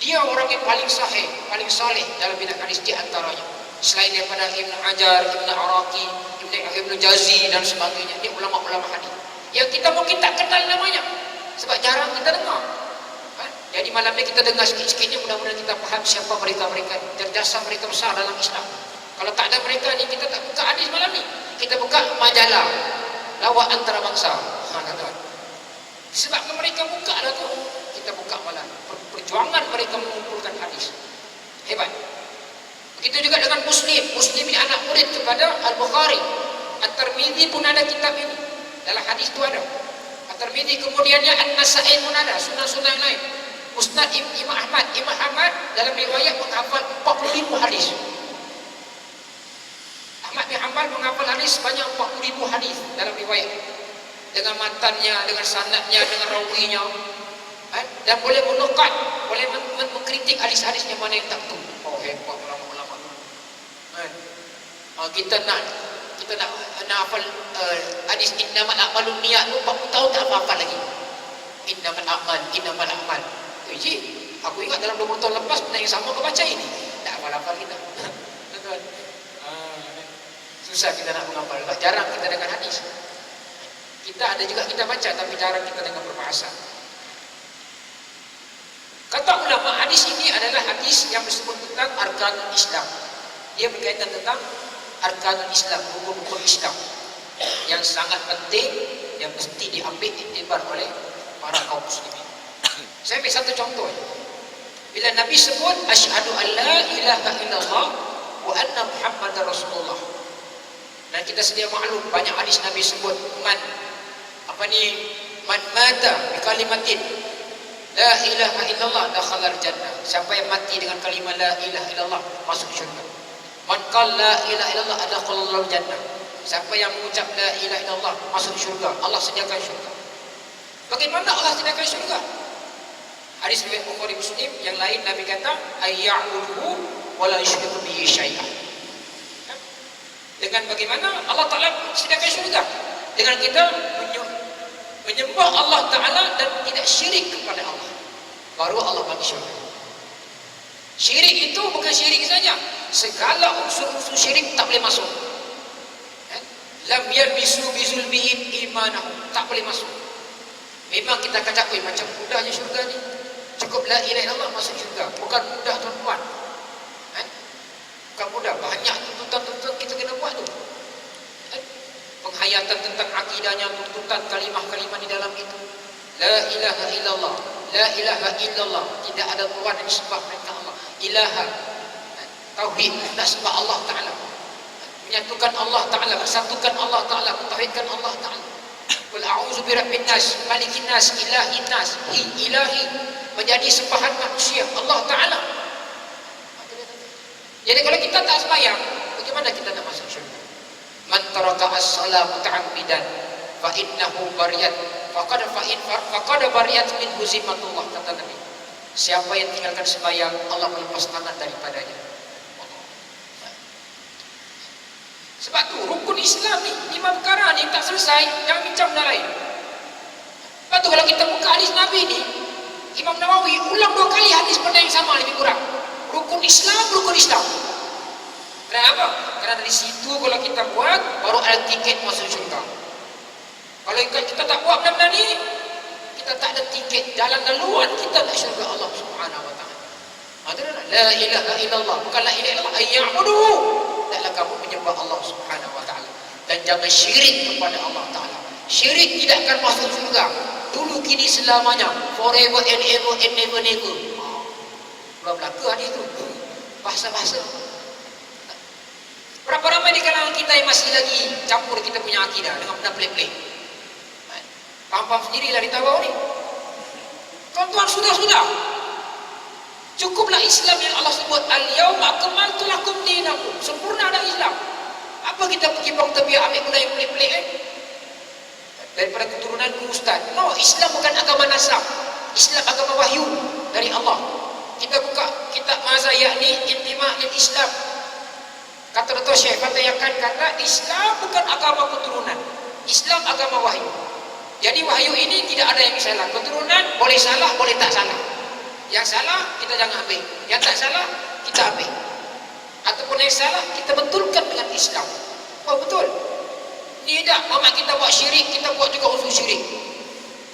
Dia orang yang paling sahih, paling saleh dalam bidang hadis di antaranya. Selain daripada Ibn Hajar, Ibn Araqi, Ibn Jazi dan sebagainya. Ini ulama-ulama hadis yang kita mungkin tak kenal namanya, sebab jarang kita dengar. Jadi malam ni kita dengar sikit-sikitnya, mudah-mudahan kita faham siapa mereka-mereka, jasa mereka besar dalam Islam. Kalau tak ada mereka ni, kita tak buka hadis malam ni, kita buka majalah lawak antarabangsa. Sebab mereka buka lah tu, kita buka malam. Perjuangan mereka mengumpulkan hadis hebat. Begitu juga dengan Muslim. Muslim ini anak murid kepada Al-Bukhari. At-Tirmidzi pun ada kitab ini, dalam hadis tu ada At-Tirmidzi. Kemudiannya An-Nasa'i pun ada, sunnah-sunnah lain. Musnad Imam Ahmad. Imam Ahmad dalam riwayat menghafal 40,000 hadis. Ahmad bin Hanbal menghafal hadis sebanyak 40,000 hadis dalam riwayat, dengan matannya, dengan sanadnya, dengan rawinya, dan boleh menukat, boleh mengkritik hadis-hadis yang mana yang tak betul. Oh, hebat ulama-ulama. Kita nak hafal hadis innamal a'malu niyyat tu 40 tahun tak hafal lagi. Innamal a'mal. Ji, aku ingat dalam 20 tahun lepas benda yang sama kau baca ini. Tak hafal kita. Tuan-tuan. Susah kita nak menghafal. Jarang kita dengar hadis. Kita ada juga kita baca, tapi jarang kita dengar berbahasa. Kata ulama, hadis ini adalah hadis yang disebut tentang arkanul Islam. Dia berkaitan tentang arkanul Islam, rukun-rukun Islam yang sangat penting, yang mesti diambil iktibar oleh para kaum muslimin. Saya ambil satu contoh. Bila Nabi sebut asyhadu an la ilaha illallah wa anna Muhammadar Rasulullah. Dan kita sedia maklum banyak hadis Nabi sebut man mata bi kalimatin la ilaha illallah dakhala al-jannah. Siapa yang mati dengan kalimat la ilaha illallah masuk syurga. Man qala la ilaha illallah adkhala al-jannah. Siapa yang mengucap la ilaha illallah masuk syurga. Allah sediakan syurga. Bagaimana Allah sediakan syurga? Hadis riwayat Bukhari Muslim yang lain Nabi kata ayya'buduhu wa la yusyriku bihi syai'an. Dengan bagaimana Allah Taala sediakan syurga? Dengan kita menyembah Allah Taala dan tidak syirik kepada Allah. Baru Allah bagi syurga. Syirik itu bukan syirik saja. Segala unsur-unsur syirik tak boleh masuk. Lam yalbisu bizulmihim imanahum, tak boleh masuk. Memang kita kata macam mudahnya syurga ni. Cukup la ilaha illallah masuk syurga. Bukan mudah tuan-tuan. Bukan mudah. Banyak tuntutan-tuntutan kita kena buat tu. Penghayatan tentang akidahnya, tuntutan kalimah-kalimah di dalam itu. La ilaha illallah. La ilaha illallah. Tidak ada Tuhan yang disembah melainkan Allah. Ilaha. Tauhid. Nak sembah Allah Ta'ala. Menyatukan Allah Ta'ala. Bersatukan Allah Ta'ala. Mentauhidkan Allah Ta'ala. Qul a'udzu birabbin nas, malikin nas, ilahin nas. Ilahi menjadi sembahan manusia Allah Ta'ala. Jadi kalau kita tak sembahyang, bagaimana kita nak masuk syurga? Man taraka as-salat muta'ammidan fa innahu bariyat faqad bariyat min huzimatullah, kata Nabi. Siapa yang tinggalkan sembahyang, Allah melepas tangan daripadanya. Sebab tu rukun Islam ni 5 perkara ni tak selesai, jangan bincang benda lain. Sebab tu kalau kita buka hadis Nabi ni, Imam Nawawi ulang 2 kali hadis benda yang sama lebih kurang. Rukun Islam, rukun Islam. Kenapa? Karena dari situ kalau kita buat, baru ada tiket masuk syurga. Kalau kita tak buat benda-benda ni, kita tak ada tiket jalan laluan kita nak syurga Allah Subhanahu wa taala. La ilaha illallah, bukan la ilaha illallah ayya'budu. Taklah kamu menyembah Allah Subhanahu wa taala dan jangan syirik kepada Allah Taala. Syirik tidak akan masuk syurga. Dulu kini selamanya, forever and ever and never never. Belum berlaku hadis tu. Bahasa-bahasa. Berapa ramai di kalangan kita yang masih lagi campur kita punya akidah dengan benda pelik-pelik. Paham-paham sendirilah di Tawau ni. Tuan-tuan, sudah. Cukuplah Islam yang Allah sebut al-yauma akmaltu lakum dinakum. Sempurna dah Islam. Apa kita pergi bang tebiak ambil benda yang pelik-pelik daripada keturunanku ustaz? No, Islam bukan agama nasab. Islam agama wahyu dari Allah. Kita buka kitab Mazayani Intima lil Islam. Kata Dr. Syekh Fatayakan kata Islam bukan agama keturunan. Islam agama wahyu. Jadi wahyu ini tidak ada yang salah. Keturunan boleh salah, boleh tak salah. Yang salah kita jangan ambil, yang tak salah kita ambil. Ataupun yang salah kita betulkan dengan Islam. Oh betul. Ini tak, mamak kita buat syirik, kita buat juga unsur syirik.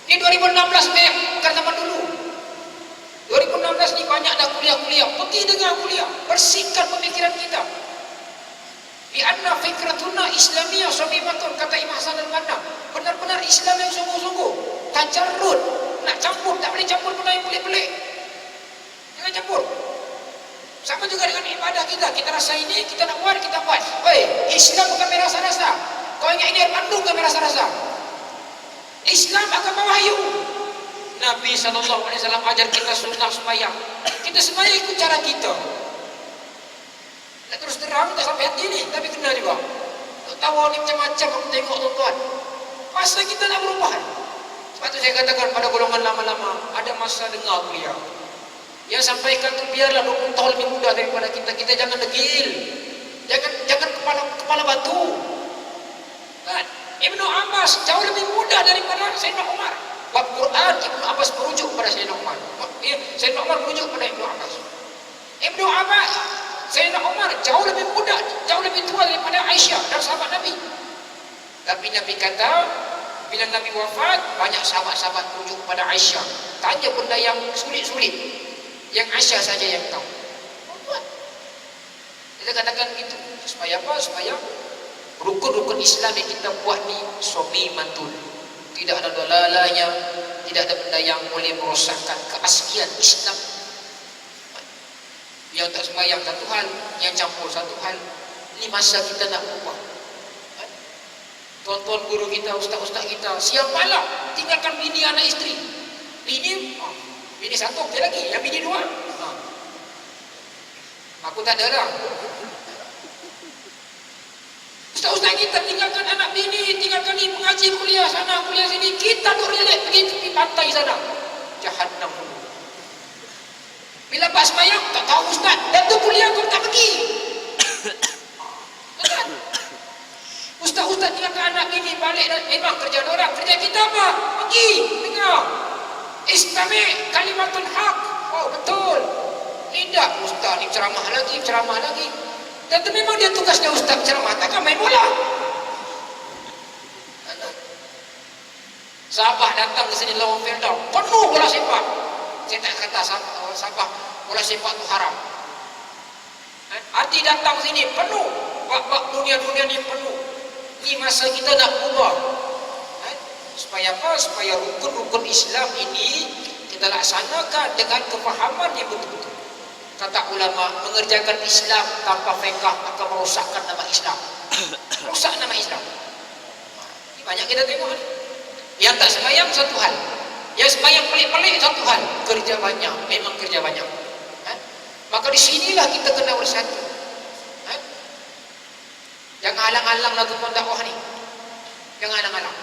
Ini 2016 bukan zaman dulu. 2016 ni banyak dah kuliah-kuliah. Pergi dengar kuliah, bersihkan pemikiran kita. Bi'anna fikratuna islamiyah samimatun, kata Imam Hasan al-Banna. Benar-benar Islam yang sungguh-sungguh. Tajarrud, nak campur, tak boleh campur benda yang pelik-pelik. Jangan campur. Sama juga dengan ibadah kita. Kita rasa ini, kita nak buat, kita buat. Oi, Islam bukan main rasa-rasa. Kau ingat ini air bandung bukan main rasa-rasa. Islam agama wahyu. Nabi SAW ajar kita sunnah sembahyang. Kita sembahyang ikut cara kita. Tak terus terang, tak sampai hati ni, tapi kena juga. Tak tahu ni macam-macam aku tengok tuan-tuan. Masa kita nak berubah. Sebab tu saya katakan pada golongan lama-lama, ada masa dengar kuliah. Yang sampaikan tu biarlah 20 tahun lebih muda daripada kita. Kita jangan degil. Jangan kepala batu. Kan? Ibnu Abbas jauh lebih muda daripada Sayyidina Umar. Bab Quran Ibnu Abbas merujuk pada Sayyidina Umar. Sayyidina Umar merujuk pada Ibnu Abbas. Ibnu Abbas, Sayyidina Umar jauh lebih muda, jauh lebih tua daripada Aisyah dan sahabat Nabi. Tapi Nabi kata, bila Nabi wafat, banyak sahabat-sahabat rujuk kepada Aisyah. Tanya benda yang sulit-sulit, yang Aisyah saja yang tahu. Buat. Kita katakan gitu. Supaya apa? Supaya rukun-rukun Islam yang kita buat ni suami mantul. Tidak ada dalalanya, tidak ada benda yang boleh merosakkan keaslian Islam. Yang tak sembahyang satu hal, yang campur satu hal. Ini masa kita nak ubah. Tuan-tuan guru kita, ustaz-ustaz kita, siang malam tinggalkan bini anak isteri. Bini satu okey lagi, yang bini dua. Aku tak ada lah. Ustaz-ustaz kita tinggalkan anak bini, tinggalkan ni mengaji kuliah sana, kuliah sini. Kita duk relax pergi tepi pantai sana. Jahannam dulu. Bila pas sembahyang, tak tahu ustaz. Dan tu kuliah kau tak pergi. Ustaz. Ustaz-ustaz tinggalkan anak bini balik dan memang kerja orang. Kerja kita apa? Pergi. Dengar. Istami' kalimatul haq. Oh betul. Tidak ustaz ni ceramah lagi. Dan itu memang dia tugasnya ustaz ceramah, takkan main bola. Sabah datang ke sini lawan Firdaus, penuh bola sepak. Saya tak kata Sabah bola sepak itu haram. Hati datang sini penuh, bak-bak dunia-dunia ni penuh. Ini masa kita nak ubah. Supaya apa? Supaya rukun-rukun Islam ini kita laksanakan dengan kefahaman yang betul-betul. Kata ulama, mengerjakan Islam tanpa fiqh akan merosakkan nama Islam. Rosak nama Islam. Ini banyak kita tengok ni. Yang tak sembahyang satu hal, yang sembahyang pelik-pelik satu hal. Kerja banyak, memang kerja banyak. Maka di sinilah kita kena bersatu. Jangan halang-halang lah tuan dakwah ni. Jangan halang-halang.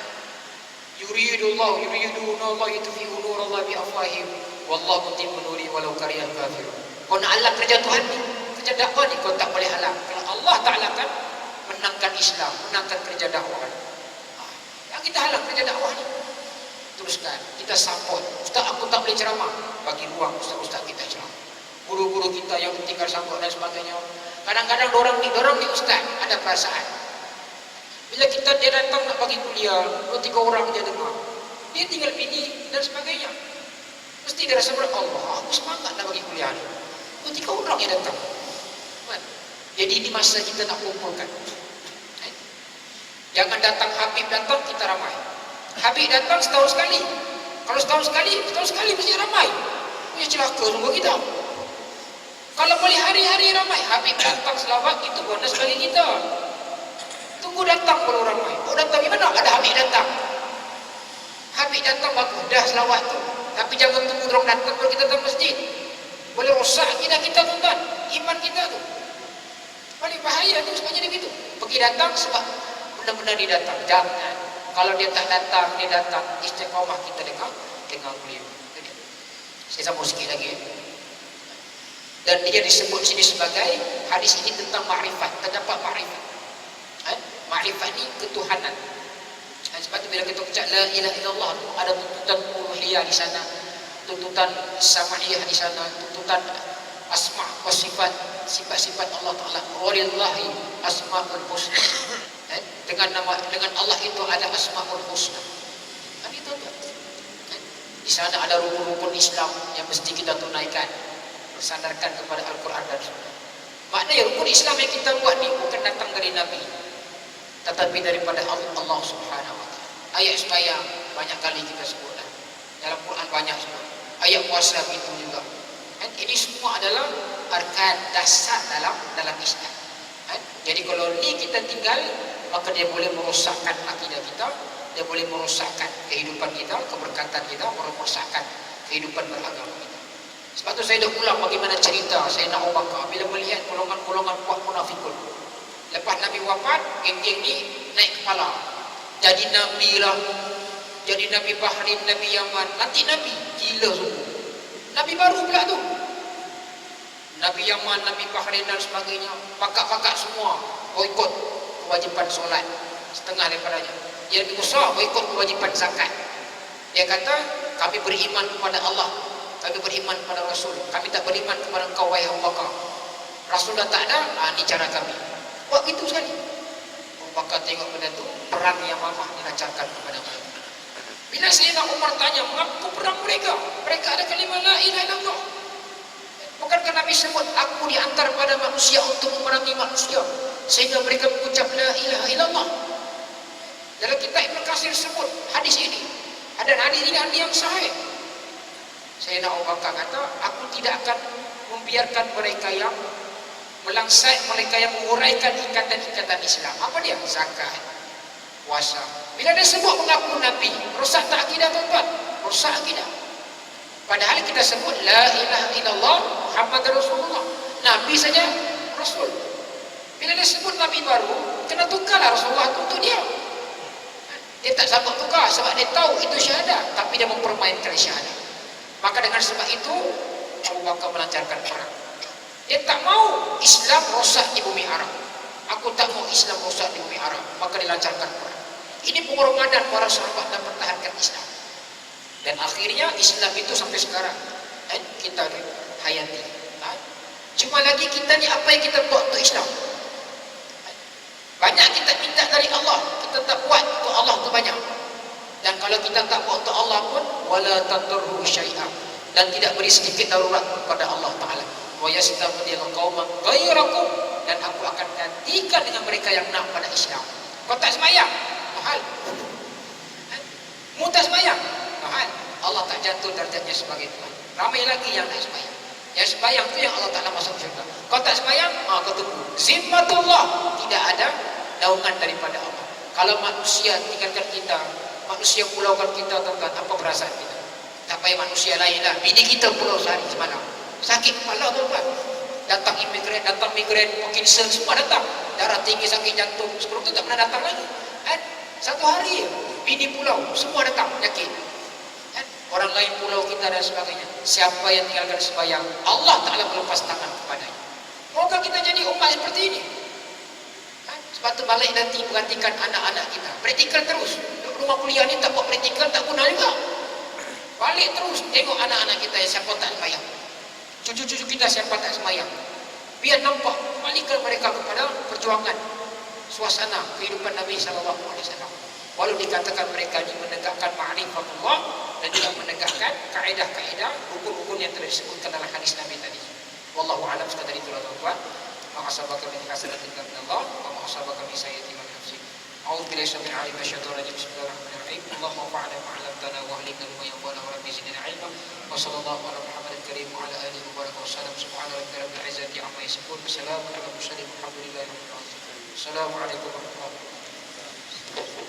Yuridullah yuridunallah yutfi'u nurallah bi afwahihim wallahu mutimmu nuri walau karihal kafirun. Kau nak halang kerja Tuhan ni, kerja dakwah ni kau tak boleh halang. Kalau Allah Ta'ala kan menangkan Islam, menangkan kerja dakwah. Yang kita halang kerja dakwah ni. Teruskan, kita support. Ustaz aku tak boleh ceramah, bagi ruang ustaz-ustaz kita ceramah. Guru-guru kita yang tinggal sambut dan sebagainya. Kadang-kadang dorang ni ustaz ada perasaan. Bila dia datang nak bagi kuliah, 2-3 orang dia dengar, dia tinggal bini dan sebagainya. Mesti dia rasa berat, Allah aku semangat nak bagi kuliah ni. 2-3 orang yang datang. Jadi ini masa kita nak kumpulkan. Jangan datang Habib datang kita ramai. Habib datang setahun sekali. Kalau setahun sekali mesti ramai. Punya celaka sungguh kita. Kalau boleh hari-hari ramai, Habib datang selawat itu bonus bagi kita. Tunggu datang kalau ramai. Oh datang gimana? Ada Habib datang. Habib datang bagus dah selawat tu. Tapi jangan tunggu orang datang kalau kita datang masjid. Boleh rosak kita tuan-tuan, iman kita tu. Paling bahaya tu sebenarnya begitu. Pergi datang sebab benar-benar dia datang. Jangan. Kalau dia tak datang, dia datang. Istiqamah kita dengar beliau. Saya sambung sikit lagi. Dan dia disebut sini sebagai hadis ini tentang makrifat. Terdapat makrifat. Makrifat ni ketuhanan. Sebab tu bila kita ucap la ilaha illallah, ada tuntutan uluhiyah di sana, tuntutan sama'iyah di sana, tuntutan asma' wa sifat-sifat Allah Ta'ala. Walillahi asma'ul husna. Dengan Allah itu ada asma'ul husna. Kan itu tuan. Di sana ada rukun-rukun Islam yang mesti kita tunaikan, bersandarkan kepada Al-Quran dan Sunnah. Maknanya rukun Islam yang kita buat ni bukan datang dari Nabi, tetapi daripada Allah Subhanahu wa Ta'ala. Ayat sembahyang banyak kali kita sebut dah. Dalam Quran banyak sebut. Ayat puasa itu juga. Ini semua adalah arkan dasar dalam Islam. Jadi kalau ni kita tinggal, maka dia boleh merosakkan akidah kita, dia boleh merosakkan kehidupan kita, keberkatan kita, merosakkan kehidupan beragama kita. Sebab tu saya dah ulang bagaimana cerita Sayyidina Abu Bakar bila melihat golongan-golongan puak munafikun. Lepas Nabi wafat, geng-geng ni naik kepala. Jadi Nabi lah, jadi Nabi Bahrain, Nabi Yaman, nanti Nabi, gila sungguh. Nabi baru pula tu. Nabi Yaman, Nabi Bahrain dan sebagainya, pakak-pakak semua boikot kewajipan solat, setengah daripadanya. Yang lebih besar boikot kewajipan zakat. Dia kata, kami beriman kepada Allah, kami beriman kepada Rasul, kami tak beriman kepada engkau wahai Abu Bakar. Rasul dah tak ada, ni cara kami. Buat gitu sekali. Abu Bakar tengok benda tu, perang yang mamah dilancarkan kepada mereka. Bila Sayyidina Umar tanya, mengapa perang mereka? Mereka ada kalimah la ilaha illallah. Bukankah Nabi sebut, aku diantar pada manusia untuk memerangi manusia, sehingga mereka mengucap la ilaha illallah. Dalam kitab Ibn Katsir sebut hadis ini. Ada hadis ini hadis yang sahih. Sayyidina Abu Bakar kata, aku tidak akan membiarkan mereka yang melangsai, mereka yang menguraikan ikatan-ikatan Islam. Apa dia? Zakat, puasa. Bila dia sebut mengaku Nabi, rosak tak akidah tuan-tuan? Rosak akidah. Padahal kita sebut la ilaha illallah Muhammad Rasulullah. Nabi saja Rasul. Bila dia sebut Nabi baru, kena tukarlah Rasulullah itu untuk dia. Dia tak sanggup tukar sebab dia tahu itu syahadah, tapi dia mempermainkan syahadah. Maka dengan sebab itu Abu Bakar melancarkan perang. Dia tak mau Islam rosak di bumi Arab. Aku tak mau Islam rosak di bumi Arab. Maka dilancarkan perang. Ini pengorbanan para sahabat dan pertahankan Islam. Dan akhirnya Islam itu sampai sekarang kita hayati. Cuma lagi kita ni apa yang kita buat untuk Islam? Banyak kita minta dari Allah, kita tak buat untuk Allah tu banyak. Dan kalau kita tak buat untuk Allah pun, wala tadurru syai'an, dan tidak beri sedikit darurat kepada Allah Taala. Wa yastabdil qauman ghairakum, dan aku akan gantikan dengan mereka yang nak pada Islam. Kau tak sembahyang, mahal. Mu tak sembahyang, mahal. Allah tak jatuh darjatnya sebagai Tuhan. Ramai lagi yang tak sembahyang. Yang sembahyang tu yang Allah Taala masuk syurga. Kau tak sembahyang, kau tunggu. Zimmatullah, tidak ada naungan daripada Allah. Kalau manusia tinggalkan kita, manusia pulaukan kita, tuan-tuan, apa perasaan kita? Tak payah manusia lain lah. Bini kita pulau sehari semalam, sakit kepala tuan-tuan. Datang migren, Parkinson, semua datang. Darah tinggi, sakit jantung, sebelum tu tak pernah datang lagi. Satu hari bini pulau semua datang penyakit. Orang lain pulau kita dan sebagainya. Siapa yang tinggalkan sembahyang, Allah Ta'ala melepas tangan kepadanya. Moga kita jadi umat seperti ini. Sebab tu balik nanti perhatikan anak-anak kita. Praktikal terus. Rumah kuliah ni tak buat praktikal, tak guna juga. Balik terus, tengok anak-anak kita yang siapa tak sembahyang. Cucu-cucu kita siapa tak sembahyang. Biar nampak, balikkan mereka kepada perjuangan suasana kehidupan Nabi SAW. Walau dikatakan mereka ini menegakkan ma'rifatullah dan juga menegakkan kaedah-kaedah hukum-hukum yang telah disebutkan dalam hadis Nabi tadi. Wallahu a'lam. Sekadar itulah tuan-tuan. Ma'asabaka min hasanatin min Allah wa ma'asabaka min sayyi'atin min nafsik. A'udzubillahi minasyaitonir rajim. Bismillahirrahmanirrahim. Bismillahirrahmanirrahim. Allahumma fa'alna ma'alamtana wa ahlikna bima yanfa'una wa rabbi zidna ilma. Wa sallallahu ala Muhammadin karim wa ala alihi wa baraka wa sallam. Subhana rabbika rabbil izzati amma yasifun. Wassalamu ala mursalin. Walhamdulillahi rabbil alamin. Assalamualaikum warahmatullahi wabarakatuh.